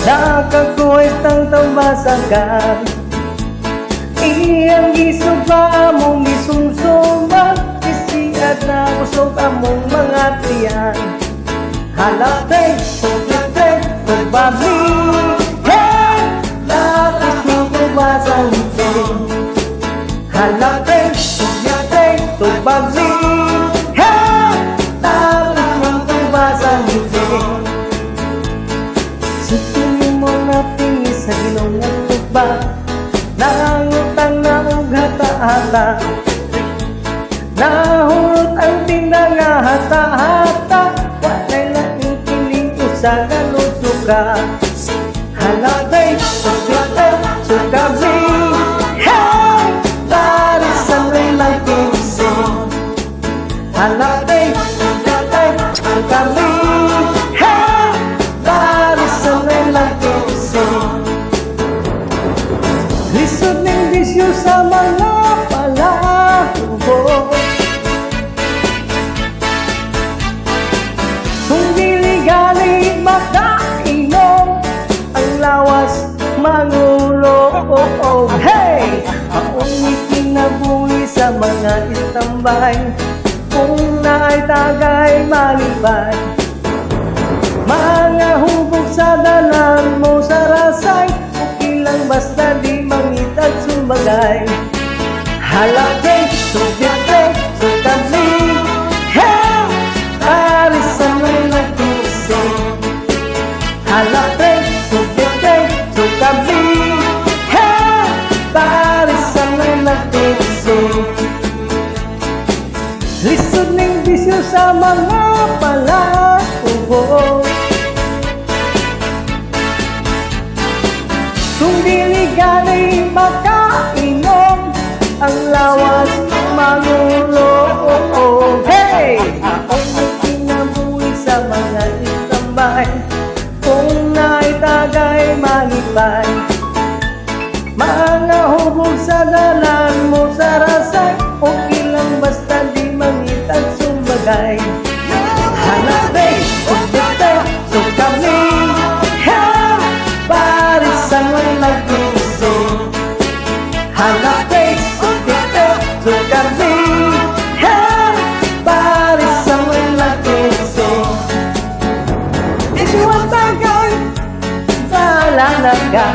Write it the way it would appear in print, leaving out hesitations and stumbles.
nakakuwit ang tambasagan. Iyang gisumpa among gisumsumba, isiat na usok among mga tiyan. Halapay, pagkatay, pagbabli, hey! Lapis ng kubasang itin. Halapay, pagkatay, pagbabli, hey! Lapis ng kubasang itin. Sa tingin mo na pingis sa gilong at tuba, nangutang na og hata-hata, nahurot ang tinda nga hata-hata, walay laing kiling usa ka lusuka. Halapay, pagkatay, sukabli, hey! Parisan rin lang kingsing. Halapay, pagkatay, sukabli, hey! Parisan rin lang kingsing. Lisod ng bisyo sa mga palahubo, kung dili-gali makainom, ang lawas mangulo. Hey! Aong ikinabuhi sa mga itambay, kung naay tagay malipay. Mga hubog sa dalan mo sa rasay, okay lang basta di mangitag sumbagay. Halapay, subyatay, sukabli, hey! Parisan may nagtusing. Halapay, subyatay, sukabli, hey! Parisan may nagtusing. Lisod ng bisyo sa mga palahubo, kung dili-gali makainom, ang lawas mangulo. Hey! Aong ikinabuhi sa mga itambay, kung naay tagay malipay. Mga hubog sa dalan mo sa rasay, okay lang basta di mangitag sumbagay. Halapay, pagkatay, sukabli, hey! Parisan may nagtusing. Halapay, pagkatay, sukabli, hey! Parisan may nagtusing. Ito ang tagay, balanaga.